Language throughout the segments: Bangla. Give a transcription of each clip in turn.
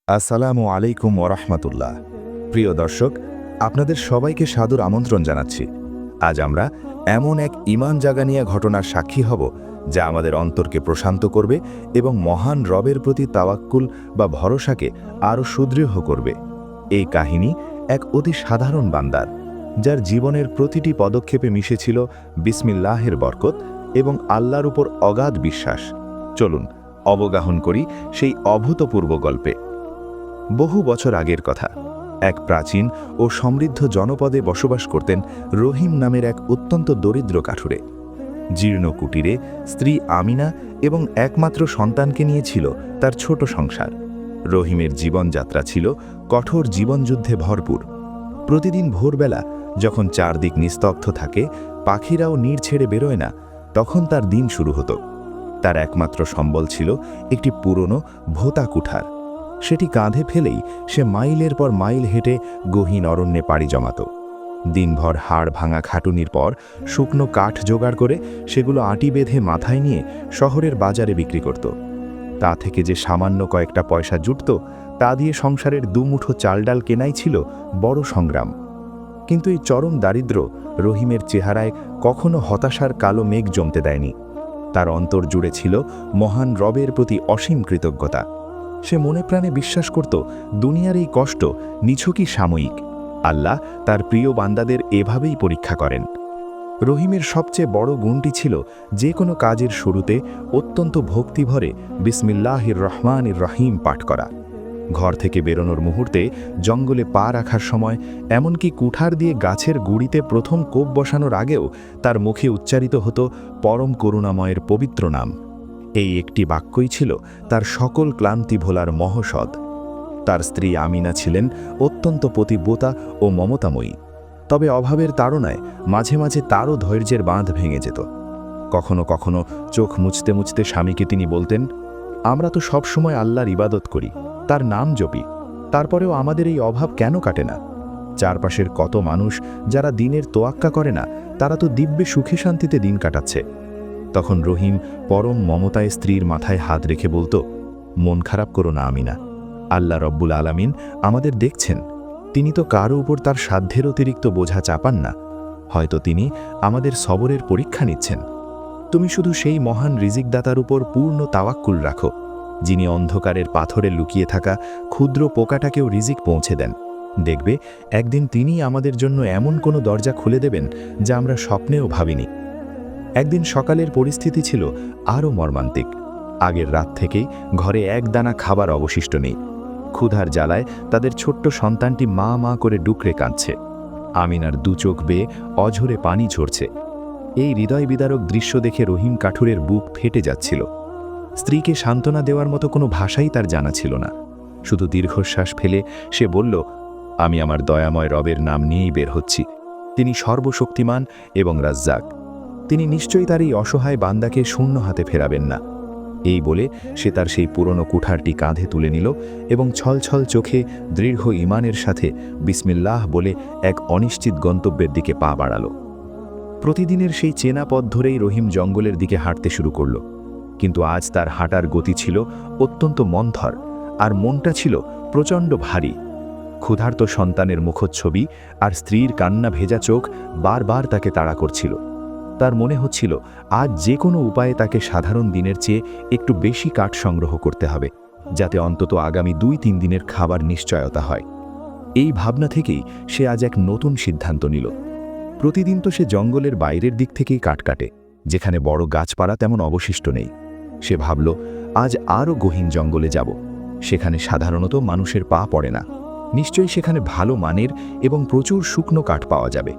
আসসালামু আলাইকুম ওরহমতুল্লাহ। প্রিয় দর্শক, আপনাদের সবাইকে সাদর আমন্ত্রণ জানাচ্ছি। আজ আমরা এমন এক ঈমান জাগানিয়া ঘটনার সাক্ষী হব যা আমাদের অন্তরকে প্রশান্ত করবে এবং মহান রবের প্রতি তাওয়াক্কুল বা ভরসাকে আরও সুদৃঢ় করবে। এই কাহিনী এক অতি সাধারণ বান্দার, যার জীবনের প্রতিটি পদক্ষেপে মিশেছিল বিসমিল্লাহের বরকত এবং আল্লাহর উপর অগাধ বিশ্বাস। চলুন অবগাহন করি সেই অভূতপূর্ব গল্পে। বহু বছর আগের কথা, এক প্রাচীন ও সমৃদ্ধ জনপদে বসবাস করতেন রহিম নামের এক অত্যন্ত দরিদ্র কাঠুরে। জীর্ণ কুটিরে স্ত্রী আমিনা এবং একমাত্র সন্তানকে নিয়েছিল তার ছোট সংসার। রহিমের জীবনযাত্রা ছিল কঠোর জীবনযুদ্ধে ভরপুর। প্রতিদিন ভোরবেলা যখন চারদিক নিস্তব্ধ থাকে, পাখিরাও নীড় ছেড়ে বেরোয় না, তখন তার দিন শুরু হতো। তার একমাত্র সম্বল ছিল একটি পুরনো ভোঁতা কুঠার। সেটি কাঁধে ফেলেই সে মাইলের পর মাইল হেঁটে গহীন অরণ্যে পাড়ি জমাত। দিনভর হাড় ভাঙা খাটুনির পর শুকনো কাঠ জোগাড় করে সেগুলো আঁটি বেঁধে মাথায় নিয়ে শহরের বাজারে বিক্রি করত। তা থেকে যে সামান্য কয়েকটা পয়সা জুটত, তা দিয়ে সংসারের দুমুঠো চালডাল কেনাই ছিল বড় সংগ্রাম। কিন্তু এই চরম দারিদ্র্য রহিমের চেহারায় কখনো হতাশার কালো মেঘ জমতে দেয়নি। তার অন্তর জুড়ে ছিল মহান রবের প্রতি অসীম কৃতজ্ঞতা। সে মনে প্রাণে বিশ্বাস করত, দুনিয়ার এই কষ্ট নিছকই সাময়িক। আল্লাহ তার প্রিয় বান্দাদের এভাবেই পরীক্ষা করেন। রহিমের সবচেয়ে বড় গুণটি ছিল যে কোনো কাজের শুরুতে অত্যন্ত ভক্তিভরে বিসমিল্লাহির রহমানির রহিম পাঠ করা। ঘর থেকে বেরোনোর মুহূর্তে জঙ্গলে পা রাখার সময়, এমনকি কুঠার দিয়ে গাছের গুঁড়িতে প্রথম কোপ বসানোর আগেও তার মুখে উচ্চারিত হতো পরম করুণাময়ের পবিত্র নাম। এই একটি বাক্যই ছিল তার সকল ক্লান্তি ভোলার মহৌষধ। তার স্ত্রী আমিনা ছিলেন অত্যন্ত পতিব্রতা ও মমতাময়ী। তবে অভাবের তাড়নায় মাঝে মাঝে তারও ধৈর্যের বাঁধ ভেঙে যেত। কখনো কখনো চোখ মুছতে মুছতে স্বামীকে তিনি বলতেন, আমরা তো সবসময় আল্লাহর ইবাদত করি, তার নাম জপি, তারপরেও আমাদের এই অভাব কেন কাটে না? চারপাশের কত মানুষ যারা দিনের তোয়াক্কা করে না, তারা তো দিব্যে সুখে শান্তিতে দিন কাটাচ্ছে। তখন রহিম পরম মমতায় স্ত্রীর মাথায় হাত রেখে বলতো, মন খারাপ করো না আমিনা, আল্লাহ রব্বুল আলামিন আমাদের দেখছেন। তিনি তো কারো উপর তার সাধ্যের অতিরিক্ত বোঝা চাপান না। হয়তো তিনি আমাদের সবরের পরীক্ষা নিচ্ছেন। তুমি শুধু সেই মহান রিজিকদাতার উপর পূর্ণ তাওয়াক্কুল রাখো, যিনি অন্ধকারের পাথরে লুকিয়ে থাকা ক্ষুদ্র পোকাটাকেও রিজিক পৌঁছে দেন। দেখবে একদিন তিনি আমাদের জন্য এমন কোনো দরজা খুলে দেবেন যা আমরা স্বপ্নেও ভাবিনি। একদিন সকালের পরিস্থিতি ছিল আরও মর্মান্তিক। আগের রাত থেকেই ঘরে এক দানা খাবার অবশিষ্ট নেই। ক্ষুধার জ্বালায় তাদের ছোট্ট সন্তানটি মা মা করে ডুকরে কাঁদছে। আমিনার দু চোখ বেয়ে অঝরে পানি ঝরছে। এই হৃদয় বিদারক দৃশ্য দেখে রহিম কাঠুরের বুক ফেটে যাচ্ছিল। স্ত্রীকে সান্ত্বনা দেওয়ার মতো কোনো ভাষাই তার জানা ছিল না। শুধু দীর্ঘশ্বাস ফেলে সে বলল, আমি আমার দয়াময় রবের নাম নিয়েই বের হচ্ছি। তিনি সর্বশক্তিমান এবং রাজ্জাক। তিনি নিশ্চয়ই তার এই অসহায় বান্দাকে শূন্য হাতে ফেরাবেন না। এই বলে সে তার সেই পুরনো কুঠারটি কাঁধে তুলে নিল এবং ছলছল চোখে দৃঢ় ঈমানের সাথে বিসমিল্লাহ বলে এক অনিশ্চিত গন্তব্যের দিকে পা বাড়াল। প্রতিদিনের সেই চেনা পথ ধরেই রহিম জঙ্গলের দিকে হাঁটতে শুরু করল। কিন্তু আজ তার হাঁটার গতি ছিল অত্যন্ত মন্থর, আর মনটা ছিল প্রচণ্ড ভারী। ক্ষুধার্ত সন্তানের মুখচ্ছবি আর স্ত্রীর কান্না ভেজা চোখ বারবার তাকে তাড়া করছিল। তার মনে হচ্ছিল আজ যে কোনো উপায়ে তাকে সাধারণ দিনের চেয়ে একটু বেশি কাঠ সংগ্রহ করতে হবে, যাতে অন্তত আগামী 2-3 দিনের খাবার নিশ্চয়তা হয়। এই ভাবনা থেকেই সে আজ এক নতুন সিদ্ধান্ত নিল। প্রতিদিন তো সে জঙ্গলের বাইরের দিক থেকেই কাঠ কাটে, যেখানে বড় গাছপালা তেমন অবশিষ্ট নেই। সে ভাবল, আজ আরও গহীন জঙ্গলে যাব। সেখানে সাধারণত মানুষের পা পড়ে না। নিশ্চয়ই সেখানে ভালো মানের এবং প্রচুর শুকনো কাঠ পাওয়া যাবে।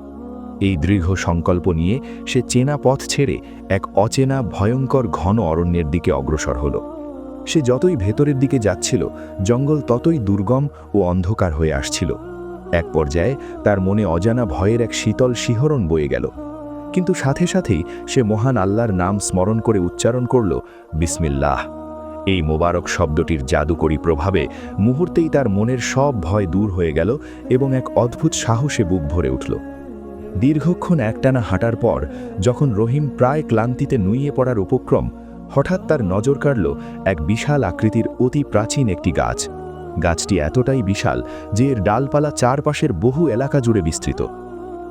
এই দৃঢ় সংকল্প নিয়ে সে চেনা পথ ছেড়ে এক অচেনা ভয়ঙ্কর ঘন অরণ্যের দিকে অগ্রসর হল। সে যতই ভেতরের দিকে যাচ্ছিল, জঙ্গল ততই দুর্গম ও অন্ধকার হয়ে আসছিল। এক পর্যায়ে তার মনে অজানা ভয়ের এক শীতল শিহরণ বয়ে গেল। কিন্তু সাথে সাথেই সে মহান আল্লাহর নাম স্মরণ করে উচ্চারণ করল, বিসমিল্লাহ। এই মোবারক শব্দটির জাদুকরী প্রভাবে মুহূর্তেই তার মনের সব ভয় দূর হয়ে গেল এবং এক অদ্ভুত সাহসে বুক ভরে উঠল। দীর্ঘক্ষণ একটানা হাঁটার পর যখন রহিম প্রায় ক্লান্তিতে নুইয়ে পড়ার উপক্রম, হঠাৎ তার নজর কাড়ল এক বিশাল আকৃতির অতি প্রাচীন একটি গাছ। গাছটি এতটাই বিশাল যে এর ডালপালা চারপাশের বহু এলাকা জুড়ে বিস্তৃত।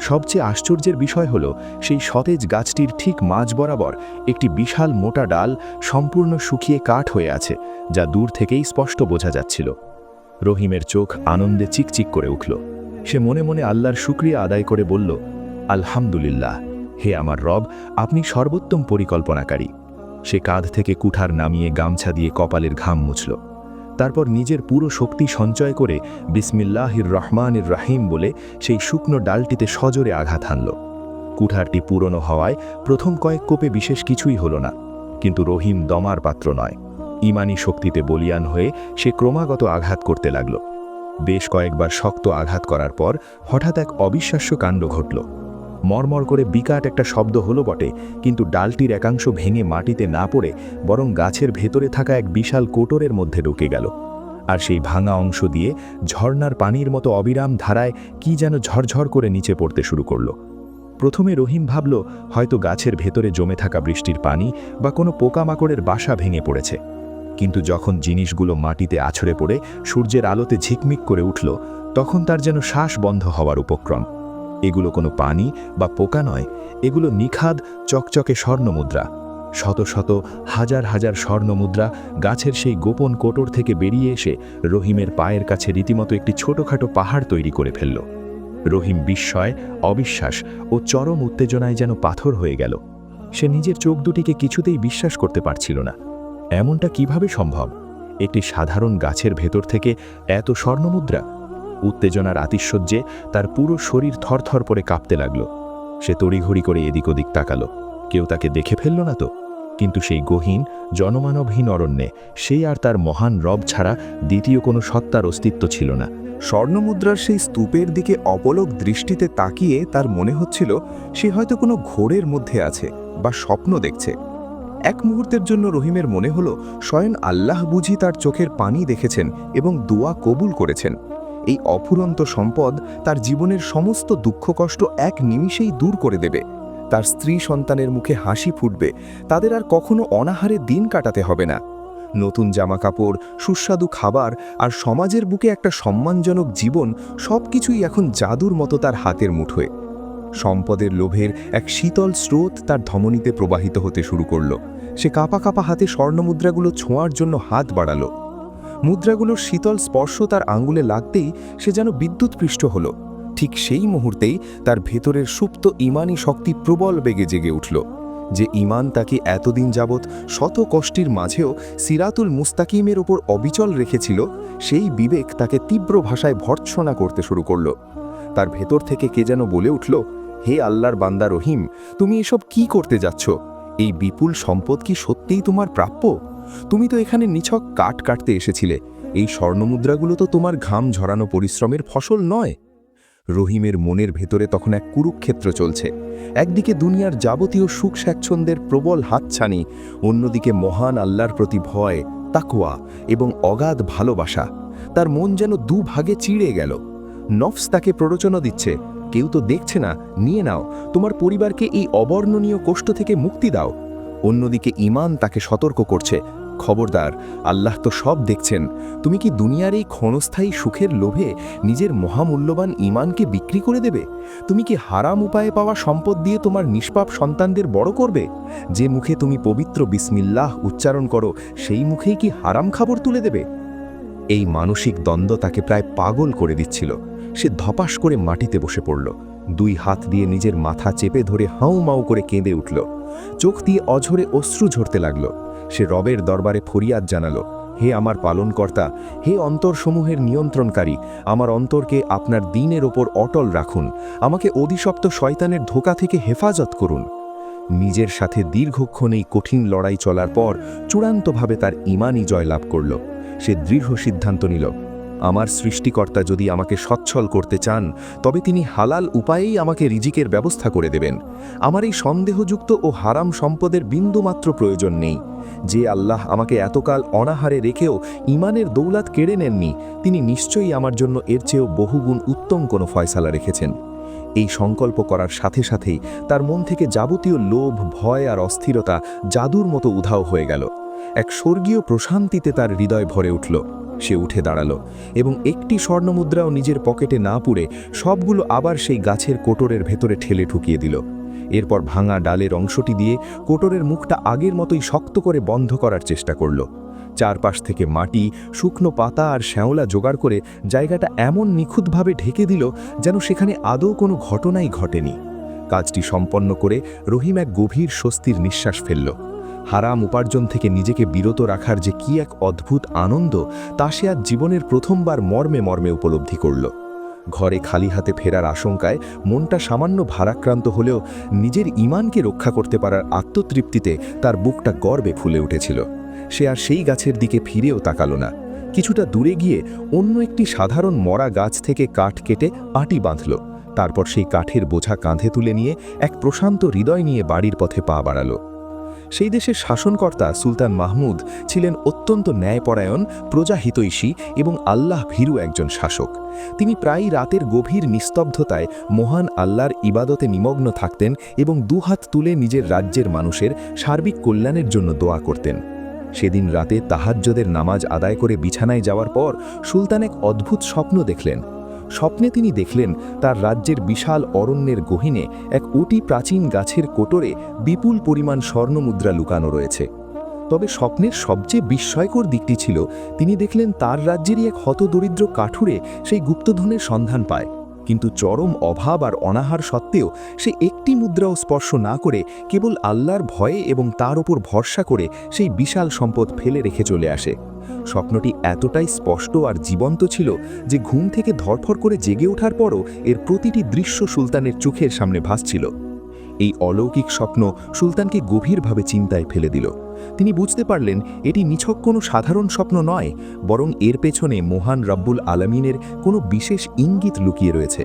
সবচেয়ে আশ্চর্যের বিষয় হল সেই সতেজ গাছটির ঠিক মাঝ বরাবর একটি বিশাল মোটা ডাল সম্পূর্ণ শুকিয়ে কাঠ হয়ে আছে, যা দূর থেকেই স্পষ্ট বোঝা যাচ্ছিল। রহিমের চোখ আনন্দে চিকচিক করে উঠল। সে মনে মনে আল্লাহর শুকরিয়া আদায় করে বলল, আলহামদুলিল্লাহ, হে আমার রব, আপনি সর্বোত্তম পরিকল্পনাকারী। সে কাঁধ থেকে কুঠার নামিয়ে গামছা দিয়ে কপালের ঘাম মুছল। তারপর নিজের পুরো শক্তি সঞ্চয় করে বিসমিল্লাহির রহমানির রাহিম বলে সেই শুকনো ডালটিতে সজোরে আঘাত হানল। কুঠারটি পুরনো হওয়ায় প্রথম কয়েক কোপে বিশেষ কিছুই হল না, কিন্তু রহিম দমার পাত্র নয়। ইমানি শক্তিতে বলিয়ান হয়ে সে ক্রমাগত আঘাত করতে লাগল। বেশ কয়েকবার শক্ত আঘাত করার পর হঠাৎ এক অবিশ্বাস্য কাণ্ড ঘটল। মরমর করে বিকট একটা শব্দ হলো বটে, কিন্তু ডালটির একাংশ ভেঙে মাটিতে না পড়ে বরং গাছের ভেতরে থাকা এক বিশাল কোটরের মধ্যে ঢুকে গেল। আর সেই ভাঙা অংশ দিয়ে ঝর্ণার পানির মতো অবিরাম ধারায় কি যেন ঝরঝর করে নিচে পড়তে শুরু করল। প্রথমে রহিম ভাবল হয়তো গাছের ভেতরে জমে থাকা বৃষ্টির পানি বা কোনো পোকামাকড়ের বাসা ভেঙে পড়েছে, কিন্তু যখন জিনিসগুলো মাটিতে আছড়ে পড়ে সূর্যের আলোতে ঝিকমিক করে উঠল, তখন তার যেন শ্বাস বন্ধ হওয়ার উপক্রম। এগুলো কোনো পানি বা পোকা নয়, এগুলো নিখাদ চকচকে স্বর্ণমুদ্রা। শত শত হাজার হাজার স্বর্ণমুদ্রা গাছের সেই গোপন কোটর থেকে বেরিয়ে এসে রহিমের পায়ের কাছে রীতিমতো একটি ছোটখাটো পাহাড় তৈরি করে ফেলল। রহিম বিস্ময়, অবিশ্বাস ও চরম উত্তেজনায় যেন পাথর হয়ে গেল। সে নিজের চোখ দুটিকে কিছুতেই বিশ্বাস করতে পারছিল না। এমনটা কিভাবে সম্ভব? একটি সাধারণ গাছের ভেতর থেকে এত স্বর্ণমুদ্রা! উত্তেজনার আতিশয্যে তার পুরো শরীর থরথর করে কাঁপতে লাগল। সে তড়িঘড়ি করে এদিক ওদিক তাকালো, কেউ তাকে দেখে ফেলল না তো? কিন্তু সেই গহীন জনমানবহীন অরণ্যে সে আর তার মহান রব ছাড়া দ্বিতীয় কোনো সত্তার অস্তিত্ব ছিল না। স্বর্ণমুদ্রার সেই স্তূপের দিকে অপলক দৃষ্টিতে তাকিয়ে তার মনে হচ্ছিল সে হয়তো কোনো ঘোরের মধ্যে আছে বা স্বপ্ন দেখছে। এক মুহূর্তের জন্য রহিমের মনে হলো স্বয়ং আল্লাহ বুঝি তার চোখের পানি দেখেছেন এবং দোয়া কবুল করেছেন। এই অফুরন্ত সম্পদ তার জীবনের সমস্ত দুঃখ কষ্ট এক নিমিষেই দূর করে দেবে। তার স্ত্রী সন্তানের মুখে হাসি ফুটবে, তাদের আর কখনো অনাহারে দিন কাটাতে হবে না। নতুন জামাকাপড়, সুস্বাদু খাবার আর সমাজের বুকে একটা সম্মানজনক জীবন, সবকিছুই এখন জাদুর মতো তার হাতের মুঠোয়। সম্পদের লোভের এক শীতল স্রোত তার ধমনীতে প্রবাহিত হতে শুরু করল। সে কাঁপা কাঁপা হাতে স্বর্ণমুদ্রাগুলো ছোঁয়ার জন্য হাত বাড়ালো। মুদ্রাগুলোর শীতল স্পর্শ তার আঙ্গুলে লাগতেই সে যেন বিদ্যুৎপৃষ্ট হল। ঠিক সেই মুহূর্তেই তার ভেতরের সুপ্ত ইমানি শক্তি প্রবল বেগে জেগে উঠল। যে ইমান তাকে এতদিন যাবৎ শত কষ্টের মাঝেও সিরাতুল মুস্তাকিমের ওপর অবিচল রেখেছিল, সেই বিবেক তাকে তীব্র ভাষায় ভর্ৎসনা করতে শুরু করল। তার ভেতর থেকে কে যেন বলে উঠল, হে আল্লাহর বান্দা রহিম, তুমি এসব কি করতে যাচ্ছ? এই বিপুল সম্পদ কি সত্যিই তোমার প্রাপ্য? তুমি তো এখানে নিছক কাঠ কাটতে এসেছিলে। এই স্বর্ণমুদ্রাগুলো তো তোমার ঘাম ঝরানো পরিশ্রমের ফসল নয়। রহিমের মনের ভেতরে তখন এক কুরুক্ষেত্র চলছে। একদিকে দুনিয়ার যাবতীয় সুখ স্বাচ্ছন্দ্যের প্রবল হাতছানি, অন্যদিকে মহান আল্লাহর প্রতি ভয়, তাকওয়া এবং অগাধ ভালোবাসা। তার মন যেন দুভাগে চিড়ে গেল। নফস তাকে প্ররোচনা দিচ্ছে, কেউ তো দেখছে না, নিয়ে নাও, তোমার পরিবারকে এই অবর্ণনীয় কষ্ট থেকে মুক্তি দাও। অন্যদিকে ঈমান তাকে সতর্ক করছে, খবরদার, আল্লাহ তো সব দেখছেন। তুমি কি দুনিয়ার এই ক্ষণস্থায়ী সুখের লোভে নিজের মহামূল্যবান ঈমানকে বিক্রি করে দেবে? তুমি কি হারাম উপায়ে পাওয়া সম্পদ দিয়ে তোমার নিষ্পাপ সন্তানদের বড় করবে? যে মুখে তুমি পবিত্র বিসমিল্লাহ উচ্চারণ করো, সেই মুখেই কি হারাম খাবার তুলে দেবে? এই মানসিক দ্বন্দ্ব তাকে প্রায় পাগল করে দিচ্ছিল। সে ধপাস করে মাটিতে বসে পড়ল, দুই হাত দিয়ে নিজের মাথা চেপে ধরে হাউ মাউ করে কেঁদে উঠল। চোখ দিয়ে অঝরে অশ্রু ঝরতে লাগল। সে রবের দরবারে ফরিয়াদ জানালো, হে আমার পালনকর্তা, হে অন্তরসমূহের নিয়ন্ত্রণকারী, আমার অন্তরকে আপনার দ্বীনের ওপর অটল রাখুন। আমাকে অধিশপ্ত শয়তানের ধোঁকা থেকে হেফাজত করুন। নিজের সাথে দীর্ঘক্ষণ এই কঠিন লড়াই চলার পর চূড়ান্তভাবে তার ঈমানই জয়লাভ করল। সে দৃঢ় সিদ্ধান্ত নিল, আমার সৃষ্টিকর্তা যদি আমাকে সচ্ছল করতে চান, তবে তিনি হালাল উপায়েই আমাকে রিজিকের ব্যবস্থা করে দেবেন। আমার এই সন্দেহযুক্ত ও হারাম সম্পদের বিন্দুমাত্র প্রয়োজন নেই। যে আল্লাহ আমাকে এতকাল অনাহারে রেখেও ঈমানের দৌলাত কেড়ে নেননি, তিনি নিশ্চয়ই আমার জন্য এর চেয়েও বহুগুণ উত্তম কোনো ফয়সালা রেখেছেন। এই সংকল্প করার সাথে সাথেই তার মন থেকে যাবতীয় লোভ, ভয় আর অস্থিরতা জাদুর মতো উধাও হয়ে গেল। এক স্বর্গীয় প্রশান্তিতে তার হৃদয় ভরে উঠল। সে উঠে দাঁড়ালো এবং একটি স্বর্ণমুদ্রাও নিজের পকেটে না পুড়ে সবগুলো আবার সেই গাছের কোটরের ভেতরে ঠেলে ঠুকিয়ে দিল। এরপর ভাঙা ডালের অংশটি দিয়ে কোটরের মুখটা আগের মতোই শক্ত করে বন্ধ করার চেষ্টা করল। চারপাশ থেকে মাটি, শুকনো পাতা আর শ্যাওলা জোগাড় করে জায়গাটা এমন নিখুঁতভাবে ঢেকে দিল যেন সেখানে আদৌ কোনো ঘটনাই ঘটেনি। কাজটি সম্পন্ন করে রহিম এক গভীর স্বস্তির নিঃশ্বাস ফেলল। হারাম উপার্জন থেকে নিজেকে বিরত রাখার যে কি এক অদ্ভুত আনন্দ, তা সে আজ জীবনের প্রথমবার মর্মে মর্মে উপলব্ধি করল। ঘরে খালি হাতে ফেরার আশঙ্কায় মনটা সামান্য ভারাক্রান্ত হলেও নিজের ঈমানকে রক্ষা করতে পারার আত্মতৃপ্তিতে তার বুকটা গর্বে ফুলে উঠেছিল। সে আর সেই গাছের দিকে ফিরেও তাকালো না। কিছুটা দূরে গিয়ে অন্য একটি সাধারণ মরা গাছ থেকে কাঠ কেটে আটি বাঁধল। তারপর সেই কাঠের বোঝা কাঁধে তুলে নিয়ে এক প্রশান্ত হৃদয় নিয়ে বাড়ির পথে পা বাড়ালো। সেই দেশের শাসনকর্তা সুলতান মাহমুদ ছিলেন অত্যন্ত ন্যায়পরায়ণ, প্রজাহিতৈষী এবং আল্লাহ ভীরু একজন শাসক। তিনি প্রায়ই রাতের গভীর নিস্তব্ধতায় মহান আল্লাহর ইবাদতে নিমগ্ন থাকতেন এবং দুহাত তুলে নিজের রাজ্যের মানুষের সার্বিক কল্যাণের জন্য দোয়া করতেন। সেদিন রাতে তাহাজ্জুদের নামাজ আদায় করে বিছানায় যাওয়ার পর সুলতান এক অদ্ভুত স্বপ্ন দেখলেন। স্বপ্নে তিনি দেখলেন তার রাজ্যের বিশাল অরণ্যের গহীনে এক অতি প্রাচীন গাছের কোটরে বিপুল পরিমাণ স্বর্ণমুদ্রা লুকানো রয়েছে। তবে স্বপ্নের সবচেয়ে বিস্ময়কর দিকটি ছিল তিনি দেখলেন তার রাজ্যেরই এক হতদরিদ্র কাঠুরে সেই গুপ্তধনের সন্ধান পায়, কিন্তু চরম অভাব আর অনাহার সত্ত্বেও সে একটি মুদ্রাও স্পর্শ না করে কেবল আল্লাহর ভয়ে এবং তার ওপর ভরসা করে সেই বিশাল সম্পদ ফেলে রেখে চলে আসে। স্বপ্নটি এতটাই স্পষ্ট আর জীবন্ত ছিল যে ঘুম থেকে ধরফর করে জেগে ওঠার পরও এর প্রতিটি দৃশ্য সুলতানের চোখের সামনে ভাসছিল। এই অলৌকিক স্বপ্ন সুলতানকে গভীরভাবে চিন্তায় ফেলে দিল। তিনি বুঝতে পারলেন এটি নিছক কোনো সাধারণ স্বপ্ন নয়, বরং এর পেছনে মহান রব্বুল আলামিনের কোনো বিশেষ ইঙ্গিত লুকিয়ে রয়েছে।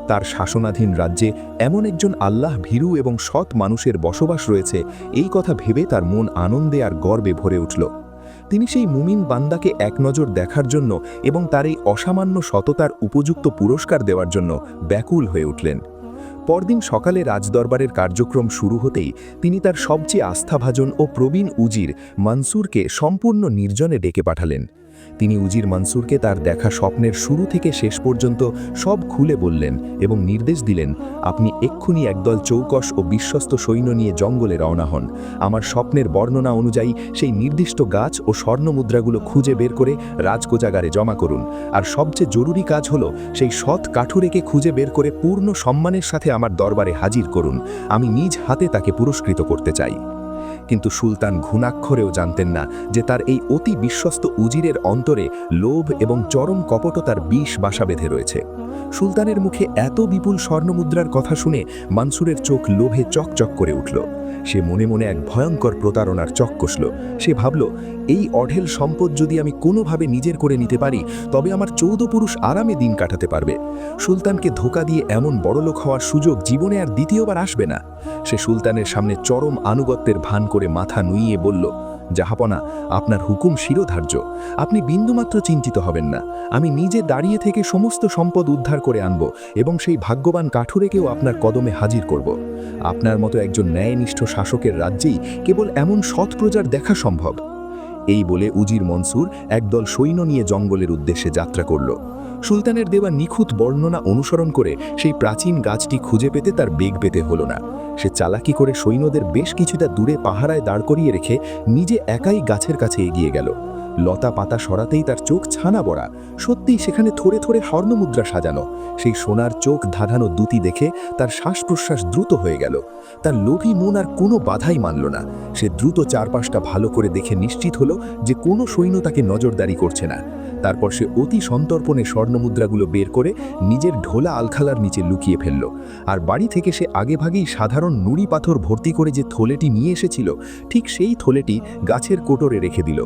তার শাসনাধীন রাজ্যে এমন একজন আল্লাহ ভীরু এবং সৎ মানুষের বসবাস রয়েছে, এই কথা ভেবে তার মন আনন্দে আর গর্বে ভরে উঠল। তিনি সেই মুমিন বান্দাকে এক নজর দেখার জন্য এবং তার এই অসামান্য সততার উপযুক্ত পুরস্কার দেওয়ার জন্য ব্যাকুল হয়ে উঠলেন। পরদিন সকালে রাজদরবারের কার্যক্রম শুরু হতেই তিনি তার সবচেয়ে আস্থাভাজন ও প্রবীণ উজির মনসুরকে সম্পূর্ণ নির্জনে ডেকে পাঠালেন। তিনি উজির মনসুরকে তার দেখা স্বপ্নের শুরু থেকে শেষ পর্যন্ত সব খুলে বললেন এবং নির্দেশ দিলেন, আপনি এক্ষুনি একদল চৌকস ও বিশ্বস্ত সৈন্য নিয়ে জঙ্গলে রওনা হন। আমার স্বপ্নের বর্ণনা অনুযায়ী সেই নির্দিষ্ট গাছ ও স্বর্ণমুদ্রাগুলো খুঁজে বের করে রাজকোষাগারে জমা করুন। আর সবচেয়ে জরুরি কাজ হলো সেই সৎ কাঠুরেকে খুঁজে বের করে পূর্ণ সম্মানের সাথে আমার দরবারে হাজির করুন। আমি নিজ হাতে তাকে পুরস্কৃত করতে চাই। কিন্তু সুলতান ঘুণাক্ষরেও জানতেন না যে তার এই অতি বিশ্বস্ত উজিরের অন্তরে লোভ এবং চরম কপটতার বিষ বাসা বেঁধে রয়েছে। সুলতানের মুখে এত বিপুল স্বর্ণমুদ্রার কথা শুনে মনসুরের চোখ লোভে চকচক করে উঠল। সে মনে মনে এক ভয়ঙ্কর প্রতারণার চক কষল। সে ভাবল, এই অঢেল সম্পদ যদি আমি কোনোভাবে নিজের করে নিতে পারি তবে আমার 14 পুরুষ আরামে দিন কাটাতে পারবে। সুলতানকে ধোঁকা দিয়ে এমন বড়লোক হওয়ার সুযোগ জীবনে আর দ্বিতীয়বার আসবে না। সে সুলতানের সামনে চরম আনুগত্যের ভান করে মাথা নুইয়ে বলল, জাহাপনা, আপনার হুকুম শিরোধার্য। আপনি বিন্দুমাত্র চিন্তিত হবেন না। আমি নিজে দাঁড়িয়ে থেকে সমস্ত সম্পদ উদ্ধার করে আনব এবং সেই ভাগ্যবান কাঠুরেকেও আপনার কদমে হাজির করব। আপনার মতো একজন ন্যায়নিষ্ঠ শাসকের রাজ্যেই কেবল এমন সৎ প্রজার দেখা সম্ভব। এই বলে উজির মনসুর একদল সৈন্য নিয়ে জঙ্গলের উদ্দেশ্যে যাত্রা করল। সুলতানের দেওয়া নিখুঁত বর্ণনা অনুসরণ করে সেই প্রাচীন গাছটি খুঁজে পেতে তার বেগ পেতে হলো না। সে চালাকি করে সৈন্যদের বেশ কিছুটা দূরে পাহারায় দাঁড় করিয়ে রেখে নিজে একাই গাছের কাছে এগিয়ে গেল। লতা পাতা সরাতেই তার চোখ ছানা বড়া। সত্যিই সেখানে থরে থরে স্বর্ণমুদ্রা সাজানো। সেই সোনার চোখ ধাঁধানো দুটি দেখে তার শ্বাস প্রশ্বাস দ্রুত হয়ে গেল। তার লোভী মন আর কোনো বাধাই মানল না। সে দ্রুত চারপাশটা ভালো করে দেখে নিশ্চিত হলো যে কোনো সৈন্য তাকে নজরদারি করছে না। তারপর সে অতি সন্তর্পণে স্বর্ণমুদ্রাগুলো বের করে নিজের ঢোলা আলখালার নিচে লুকিয়ে ফেলল। আর বাড়ি থেকে সে আগেভাগেই সাধারণ নুড়ি পাথর ভর্তি করে যে থলেটি নিয়ে এসেছিল, ঠিক সেই থলেটি গাছের কোটরে রেখে দিল।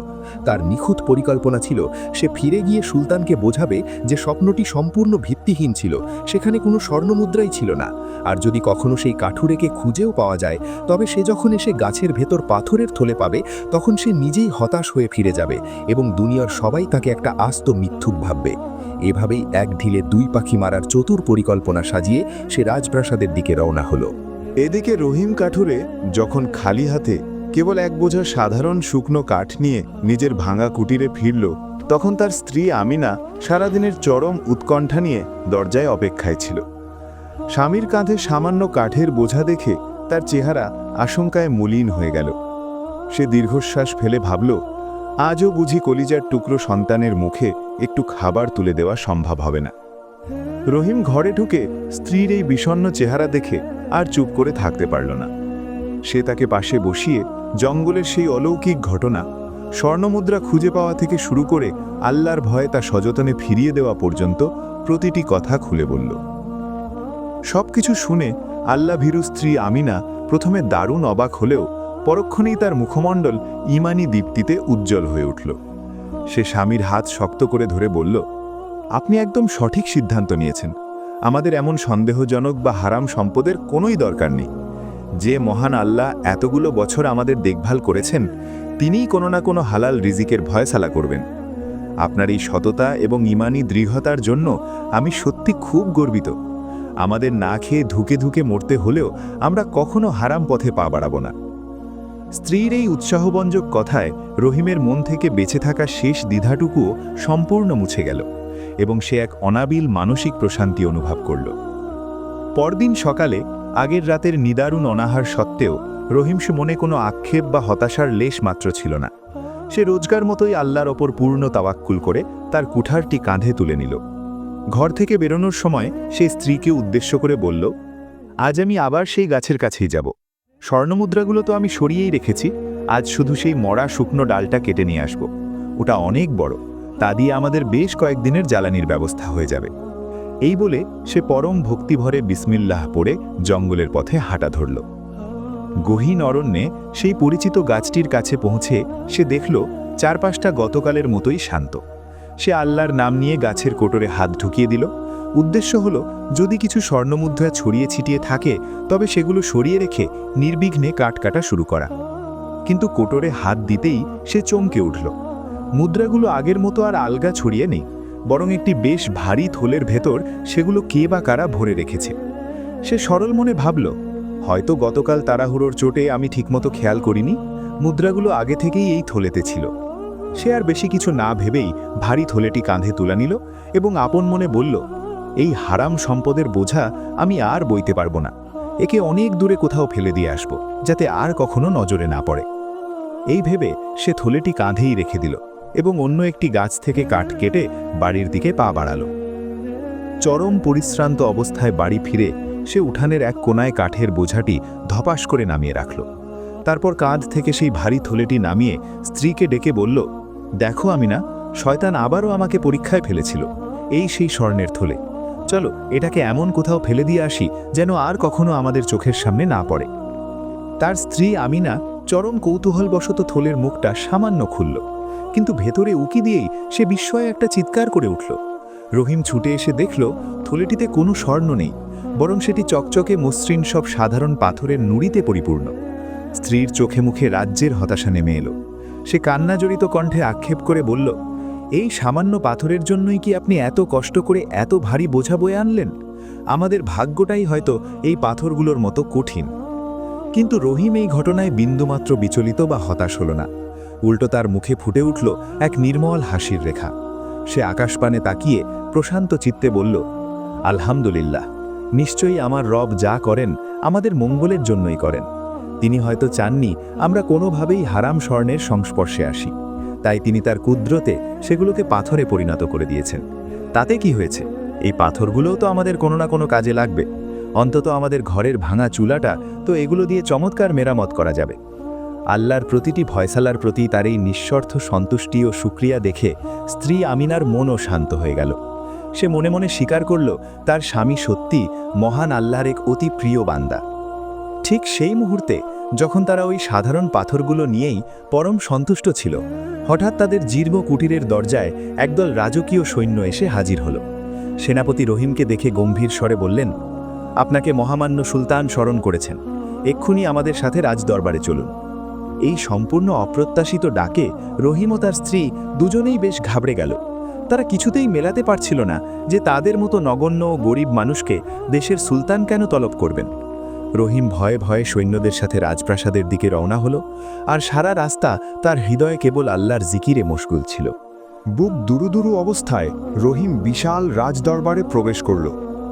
তার নিখুঁত পরিকল্পনা ছিল সে ফিরে গিয়ে সুলতানকে বোঝাবে যে স্বপ্নটি সম্পূর্ণ ভিত্তিহীন ছিল, সেখানে কোনো স্বর্ণমুদ্রাই ছিল না। আর যদি কখনো সেই কাঠুরেকে খুঁজেও পাওয়া যায় তবে সে যখন এসে গাছের ভেতর পাথরের থলে পাবে তখন সে নিজেই হতাশ হয়ে ফিরে যাবে এবং দুনিয়ার সবাই তাকে একটা আস্ত মিথ্যুক ভাববে। এভাবেই এক ঢিলে দুই পাখি মারার চতুর পরিকল্পনা সাজিয়ে সে রাজপ্রাসাদের দিকে রওনা হলো। এদিকে রহিম কাঠুরে যখন খালি হাতে কেবল এক বোঝা সাধারণ শুকনো কাঠ নিয়ে নিজের ভাঙা কুটিরে ফিরল, তখন তার স্ত্রী আমিনা সারাদিনের চরম উৎকণ্ঠা নিয়ে দরজায় অপেক্ষায় ছিল। স্বামীর কাঁধে সামান্য কাঠের বোঝা দেখে তার চেহারা আশঙ্কায় মলিন হয়ে গেল। সে দীর্ঘশ্বাস ফেলে ভাবল, আজও বুঝি কলিজার টুকরো সন্তানের মুখে একটু খাবার তুলে দেওয়া সম্ভব হবে না। রহিম ঘরে ঢুকে স্ত্রীর এই বিষণ্ণ চেহারা দেখে আর চুপ করে থাকতে পারল না। সে তাকে পাশে বসিয়ে জঙ্গলের সেই অলৌকিক ঘটনা, স্বর্ণমুদ্রা খুঁজে পাওয়া থেকে শুরু করে আল্লাহর ভয়ে তা সযতনে ফিরিয়ে দেওয়া পর্যন্ত প্রতিটি কথা খুলে বলল। সবকিছু শুনে আল্লাভীরু স্ত্রী আমিনা প্রথমে দারুণ অবাক হলেও পরক্ষণেই তার মুখমণ্ডল ঈমানি দীপ্তিতে উজ্জ্বল হয়ে উঠল। সে স্বামীর হাত শক্ত করে ধরে বলল, আপনি একদম সঠিক সিদ্ধান্ত নিয়েছেন। আমাদের এমন সন্দেহজনক বা হারাম সম্পদের কোনোই দরকার নেই। যে মহান আল্লাহ এতগুলো বছর আমাদের দেখভাল করেছেন, তিনিই কোনো না কোনো হালাল রিজিকের ফয়সালা করবেন। আপনার এই সততা এবং ঈমানি দৃঢ়তার জন্য আমি সত্যি খুব গর্বিত। আমাদের না খেয়ে ধুকে ধুকে মরতে হলেও আমরা কখনো হারাম পথে পা বাড়াবো না। স্ত্রীর এই উৎসাহবঞ্জক কথায় রহিমের মন থেকে বেঁচে থাকা শেষ দ্বিধাটুকুও সম্পূর্ণ মুছে গেল এবং সে এক অনাবিল মানসিক প্রশান্তি অনুভব করল। পরদিন সকালে আগের রাতের নিদারুণ অনাহার সত্ত্বেও রহিম মনে কোনো আক্ষেপ বা হতাশার লেশ মাত্র ছিল না। সে রোজগার মতোই আল্লাহর ওপর পূর্ণ তাওয়াক্কুল করে তার কুঠারটি কাঁধে তুলে নিল। ঘর থেকে বেরোনোর সময় সে স্ত্রীকে উদ্দেশ্য করে বলল, আজ আমি আবার সেই গাছের কাছেই যাব। স্বর্ণমুদ্রাগুলো তো আমি সরিয়েই রেখেছি, আজ শুধু সেই মরা শুকনো ডালটা কেটে নিয়ে আসব। ওটা অনেক বড়, তা দিয়ে আমাদের বেশ কয়েকদিনের জ্বালানির ব্যবস্থা হয়ে যাবে। এই বলে সে পরম ভক্তিভরে বিসমিল্লাহ পড়ে জঙ্গলের পথে হাঁটা ধরল। গহীন অরণ্যে সেই পরিচিত গাছটির কাছে পৌঁছে সে দেখল চারপাশটা গতকালের মতোই শান্ত। সে আল্লাহর নাম নিয়ে গাছের কোটরে হাত ঢুকিয়ে দিল। উদ্দেশ্য হলো যদি কিছু স্বর্ণমুদ্রা ছড়িয়ে ছিটিয়ে থাকে তবে সেগুলো সরিয়ে রেখে নির্বিঘ্নে কাট কাটা শুরু করা। কিন্তু কোটরে হাত দিতেই সে চমকে উঠল। মুদ্রাগুলো আগের মতো আর আলগা ছড়িয়ে নেই, বরং একটি বেশ ভারী থলের ভেতর সেগুলো কে বা কারা ভরে রেখেছে। সে সরল মনে ভাবল, হয়তো গতকাল তাড়াহুড়োর চোটে আমি ঠিকমতো খেয়াল করিনি, মুদ্রাগুলো আগে থেকেই এই থলেতে ছিল। সে আর বেশি কিছু না ভেবেই ভারী থলেটি কাঁধে তুলে নিল এবং আপন মনে বলল, এই হারাম সম্পদের বোঝা আমি আর বইতে পারবো না। একে অনেক দূরে কোথাও ফেলে দিয়ে আসব, যাতে আর কখনো নজরে না পড়ে। এই ভেবে সে থলেটি কাঁধেই রেখে দিল এবং অন্য একটি গাছ থেকে কাঠ কেটে বাড়ির দিকে পা বাড়াল। চরম পরিশ্রান্ত অবস্থায় বাড়ি ফিরে সে উঠানের এক কোনায় কাঠের বোঝাটি ধপাস করে নামিয়ে রাখল। তারপর কাঁধ থেকে সেই ভারী থলেটি নামিয়ে স্ত্রীকে ডেকে বলল, দেখো আমিনা, শয়তান আবারও আমাকে পরীক্ষায় ফেলেছিল। এই সেই স্বর্ণের থলে, চলো এটাকে এমন কোথাও ফেলে দিয়ে আসি যেন আর কখনো আমাদের চোখের সামনে না পড়ে। তার স্ত্রী আমিনা চরম কৌতূহলবশত থলের মুখটা সামান্য খুলল, কিন্তু ভেতরে উকি দিয়েই সে বিস্ময়ে একটা চিৎকার করে উঠল। রহিম ছুটে এসে দেখল থলেটিতে কোনো স্বর্ণ নেই, বরং সেটি চকচকে মসৃণ সব সাধারণ পাথরের নুড়িতে পরিপূর্ণ। স্ত্রীর চোখে মুখে রাজ্যের হতাশা নেমে এলো। সে কান্নাজড়িত কণ্ঠে আক্ষেপ করে বলল, এই সামান্য পাথরের জন্যই কি আপনি এত কষ্ট করে এত ভারী বোঝা বয়ে আনলেন? আমাদের ভাগ্যটাই হয়তো এই পাথরগুলোর মতো কঠিন। কিন্তু রহিম এই ঘটনায় বিন্দুমাত্র বিচলিত বা হতাশ হল না। উল্টো তার মুখে ফুটে উঠল এক নির্মল হাসির রেখা। সে আকাশপানে তাকিয়ে প্রশান্ত চিত্তে বলল, আলহামদুলিল্লাহ, নিশ্চয়ই আমার রব যা করেন আমাদের মঙ্গলের জন্যই করেন। তিনি হয়তো চাননি আমরা কোনোভাবেই হারাম স্বর্ণের সংস্পর্শে আসি, তাই তিনি তার কুদরতে সেগুলোকে পাথরে পরিণত করে দিয়েছেন। তাতে কি হয়েছে? এই পাথরগুলোও তো আমাদের কোনো না কোনো কাজে লাগবে। অন্তত আমাদের ঘরের ভাঙা চুলাটা তো এগুলো দিয়ে চমৎকার মেরামত করা যাবে। আল্লাহর প্রতিটি ফয়সালার প্রতি তার এই নিঃস্বার্থ সন্তুষ্টি ও শুকরিয়া দেখে স্ত্রী আমিনার মনও শান্ত হয়ে গেল। সে মনে মনে স্বীকার করল তার স্বামী সত্যি মহান আল্লাহর এক অতি প্রিয় বান্দা। ঠিক সেই মুহূর্তে যখন তারা ওই সাধারণ পাথরগুলো নিয়েই পরম সন্তুষ্ট ছিল, হঠাৎ তাদের জীর্ণ কুটিরের দরজায় একদল রাজকীয় সৈন্য এসে হাজির হল। সেনাপতি রহিমকে দেখে গম্ভীর স্বরে বললেন, আপনাকে মহামান্য সুলতান স্মরণ করেছেন, এক্ষুনি আমাদের সাথে রাজদরবারে চলুন। এই সম্পূর্ণ অপ্রত্যাশিত ডাকে রহিম ও তার স্ত্রী দুজনেই বেশ ঘাবড়ে গেল। তারা কিছুতেই মেলাতে পারছিল না যে তাদের মতো নগণ্য ও গরিব মানুষকে দেশের সুলতান কেন তলব করবেন। রহিম ভয়ে ভয়ে সৈন্যদের সাথে রাজপ্রাসাদের দিকে রওনা হলো, আর সারা রাস্তা তার হৃদয়ে কেবল আল্লাহর জিকিরে মশগুল ছিল। বুক দুরুদুরু অবস্থায় রহিম বিশাল রাজদরবারে প্রবেশ করল।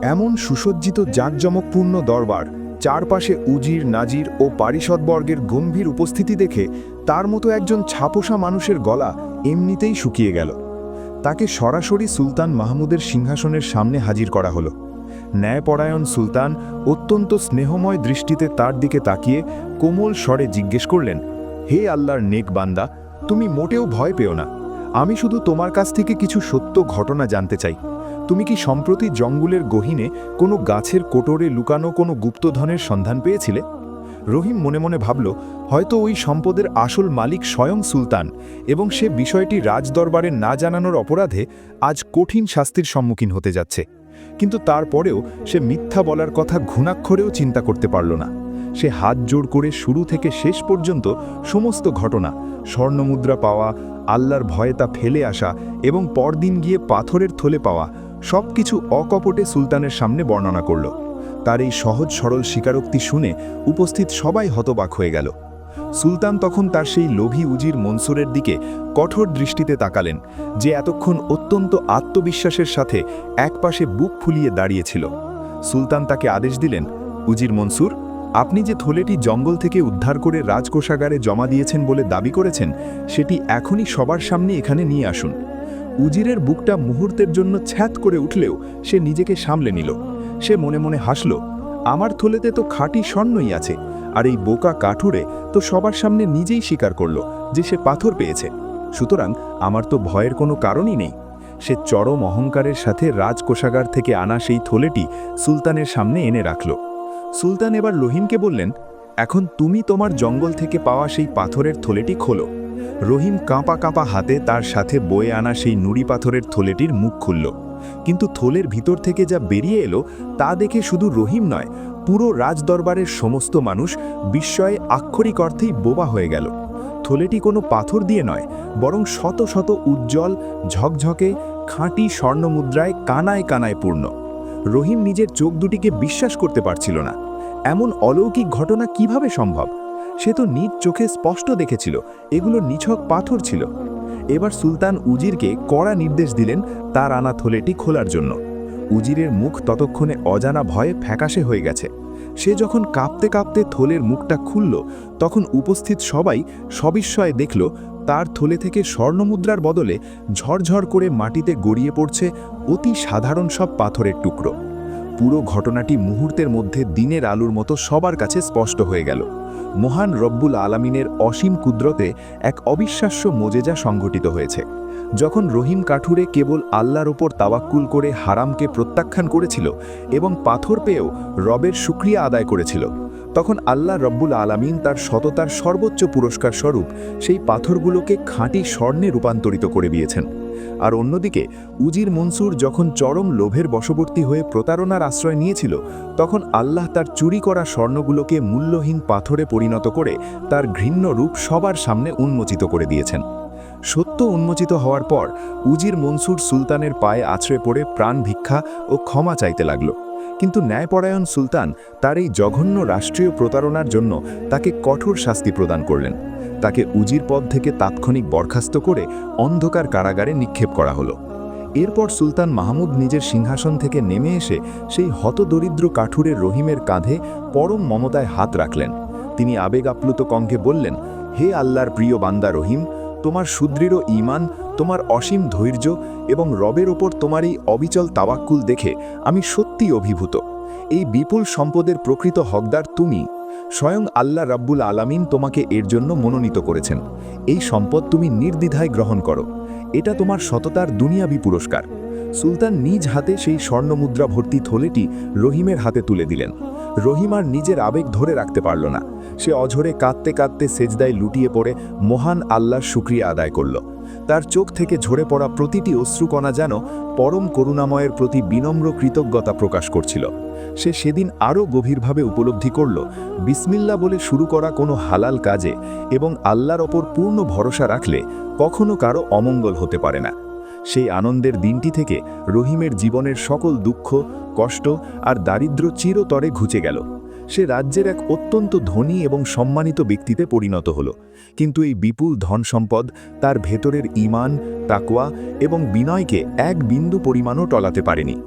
এমন সুসজ্জিত জাঁকজমকপূর্ণ দরবার, চারপাশে উজির নাজির ও পারিষদবর্গের গম্ভীর উপস্থিতি দেখে তার মতো একজন ছাপোষা মানুষের গলা এমনিতেই শুকিয়ে গেল। তাকে সরাসরি সুলতান মাহমুদের সিংহাসনের সামনে হাজির করা হলো। ন্যায়পরায়ণ সুলতান অত্যন্ত স্নেহময় দৃষ্টিতে তার দিকে তাকিয়ে কোমল স্বরে জিজ্ঞেস করলেন, হে আল্লাহর নেক বান্দা, তুমি মোটেও ভয় পেও না। আমি শুধু তোমার কাছ থেকে কিছু সত্য ঘটনা জানতে চাই। তুমি কি সম্প্রতি জঙ্গলের গহীনে কোনো গাছের কোটরে লুকানো কোনো গুপ্তধনের সন্ধান পেয়েছিলে? রহিম মনে মনে ভাবল, হয়তো ওই সম্পদের আসল মালিক স্বয়ং সুলতান, এবং সে বিষয়টি রাজদরবারে না জানানোর অপরাধে আজ কঠিন শাস্তির সম্মুখীন হতে যাচ্ছে। কিন্তু তারপরেও সে মিথ্যা বলার কথা ঘুণাক্ষরেও চিন্তা করতে পারল না। সে হাত জোড় করে শুরু থেকে শেষ পর্যন্ত সমস্ত ঘটনা, স্বর্ণমুদ্রা পাওয়া, আল্লাহর ভয়ে তা ফেলে আসা এবং পরদিন গিয়ে পাথরের থলে পাওয়া, সব কিছু অকপটে সুলতানের সামনে বর্ণনা করল। তার এই সহজ সরল স্বীকারোক্তি শুনে উপস্থিত সবাই হতবাক হয়ে গেল। সুলতান তখন তার সেই লোভী উজির মনসুরের দিকে কঠোর দৃষ্টিতে তাকালেন, যে এতক্ষণ অত্যন্ত আত্মবিশ্বাসের সাথে একপাশে বুক ফুলিয়ে দাঁড়িয়েছিল। সুলতান তাকে আদেশ দিলেন, উজির মনসুর, আপনি যে থলেটি জঙ্গল থেকে উদ্ধার করে রাজকোষাগারে জমা দিয়েছেন বলে দাবি করেছেন, সেটি এখনই সবার সামনে এখানে নিয়ে আসুন। উজিরের বুকটা মুহূর্তের জন্য ছ্যাঁত করে উঠলেও সে নিজেকে সামলে নিল। সে মনে মনে হাসল, আমার থলেতে তো খাঁটি স্বর্ণই আছে, আর এই বোকা কাঠুরে তো সবার সামনে নিজেই স্বীকার করল যে সে পাথর পেয়েছে। সুতরাং আমার তো ভয়ের কোনো কারণই নেই। সে চরম অহংকারের সাথে রাজকোষাগার থেকে আনা সেই থলেটি সুলতানের সামনে এনে রাখল। সুলতান এবার রহিমকে বললেন, এখন তুমি তোমার জঙ্গল থেকে পাওয়া সেই পাথরের থলেটি খোলো। রহিম কাঁপা কাঁপা হাতে তার সাথে বয়ে আনা সেই নুড়ি পাথরের থলেটির মুখ খুলল। কিন্তু থলের ভিতর থেকে যা বেরিয়ে এলো তা দেখে শুধু রহিম নয়, পুরো রাজদরবারের সমস্ত মানুষ বিস্ময়ে আক্ষরিক অর্থেই বোবা হয়ে গেল। থলেটি কোনো পাথর দিয়ে নয়, বরং শত শত উজ্জ্বল ঝকঝকে খাঁটি স্বর্ণমুদ্রায় কানায় কানায় পূর্ণ। রহিম নিজের চোখ দুটিকে বিশ্বাস করতে পারছিল না। এমন অলৌকিক ঘটনা কিভাবে সম্ভব? সে তো নিজ চোখে স্পষ্ট দেখেছিল এগুলো নিছক পাথর ছিল। এবার সুলতান উজিরকে কড়া নির্দেশ দিলেন তার আনা থলেটি খোলার জন্য। উজিরের মুখ ততক্ষণে অজানা ভয়ে ফ্যাকাশে হয়ে গেছে। সে যখন কাঁপতে কাঁপতে থলের মুখটা খুলল, তখন উপস্থিত সবাই সবিস্ময়ে দেখল তার থলে থেকে স্বর্ণমুদ্রার বদলে ঝরঝর করে মাটিতে গড়িয়ে পড়ছে অতি সাধারণ সব পাথরের টুকরো। পুরো ঘটনাটি মুহূর্তের মধ্যে দিনের আলোর মতো সবার কাছে স্পষ্ট হয়ে গেল। মহান রব্বুল আলামিনের অসীম কুদরতে এক অবিশ্বাস্য মোজেজা সংঘটিত হয়েছে। যখন রহিম কাঠুরে কেবল আল্লাহর ওপর তাওয়াক্কুল করে হারামকে প্রত্যাখ্যান করেছিল এবং পাথর পেয়েও রবের শুকরিয়া আদায় করেছিল, তখন আল্লাহ রব্বুল আলামিন তার সততার সর্বোচ্চ পুরস্কার স্বরূপ সেই পাথরগুলোকে খাঁটি স্বর্ণে রূপান্তরিত করে দিয়েছেন। আর অন্যদিকে উজির মনসুর যখন চরম লোভের বশবর্তী হয়ে প্রতারণার আশ্রয় নিয়েছিল, তখন আল্লাহ তার চুরি করা স্বর্ণগুলোকে মূল্যহীন পাথরে পরিণত করে তার ঘৃণ্য রূপ সবার সামনে উন্মোচিত করে দিয়েছেন। সত্য উন্মোচিত হওয়ার পর উজির মনসুর সুলতানের পায়ে আছড়ে পড়ে প্রাণ ভিক্ষা ও ক্ষমা চাইতে লাগল। কিন্তু ন্যায়পরায়ণ সুলতান তার এই জঘন্য রাষ্ট্রীয় প্রতারণার জন্য তাকে কঠোর শাস্তি প্রদান করলেন। তাকে উজির পদ থেকে তাৎক্ষণিক বরখাস্ত করে অন্ধকার কারাগারে নিক্ষেপ করা হলো। এরপর সুলতান মাহমুদ নিজের সিংহাসন থেকে নেমে এসে সেই হতদরিদ্র কাঠুরের রহিমের কাঁধে পরম মমতায় হাত রাখলেন। তিনি আবেগ আপ্লুত কণ্ঠে বললেন, হে আল্লাহর প্রিয় বান্দা রহিম, তোমার সুদৃঢ় ঈমান, তোমার অসীম ধৈর্য এবং রবের ওপর তোমার এই অবিচল তাওয়াক্কুল দেখে আমি সত্যিই অভিভূত। এই বিপুল সম্পদের প্রকৃত হকদার তুমি। স্বয়ং আল্লাহ রাব্বুল আলামিন তোমাকে এর জন্য মনোনীত করেছেন। এই সম্পদ তুমি নির্দ্বিধায় গ্রহণ করো। এটা তোমার সততার দুনিয়াবি পুরস্কার। সুলতান নিজ হাতে সেই স্বর্ণমুদ্রা ভর্তি থলেটি রহিমের হাতে তুলে দিলেন। রহিম আর নিজের আবেগ ধরে রাখতে পারল না। সে অঝরে কাঁদতে কাঁদতে সেজদায় লুটিয়ে পড়ে মহান আল্লাহর শুকরিয়া আদায় করল। তার চোখ থেকে ঝরে পড়া প্রতিটি অশ্রুকণা যেন পরম করুণাময়ের প্রতি বিনম্র কৃতজ্ঞতা প্রকাশ করছিল। সে সেদিন আরও গভীরভাবে উপলব্ধি করল, বিসমিল্লাহ বলে শুরু করা কোনো হালাল কাজে এবং আল্লাহর ওপর পূর্ণ ভরসা রাখলে কখনো কারো অমঙ্গল হতে পারে না। সেই আনন্দের দিনটি থেকে রহিমের জীবনের সকল দুঃখ, কষ্ট আর দারিদ্র্য চিরতরে ঘুচে গেল। সে রাজ্যের এক অত্যন্ত ধনী এবং সম্মানিত ব্যক্তিতে পরিণত হল। কিন্তু এই বিপুল ধন সম্পদ তার ভেতরের ঈমান, তাকওয়া এবং বিনয়কে এক বিন্দু পরিমাণও টলাতে পারেনি।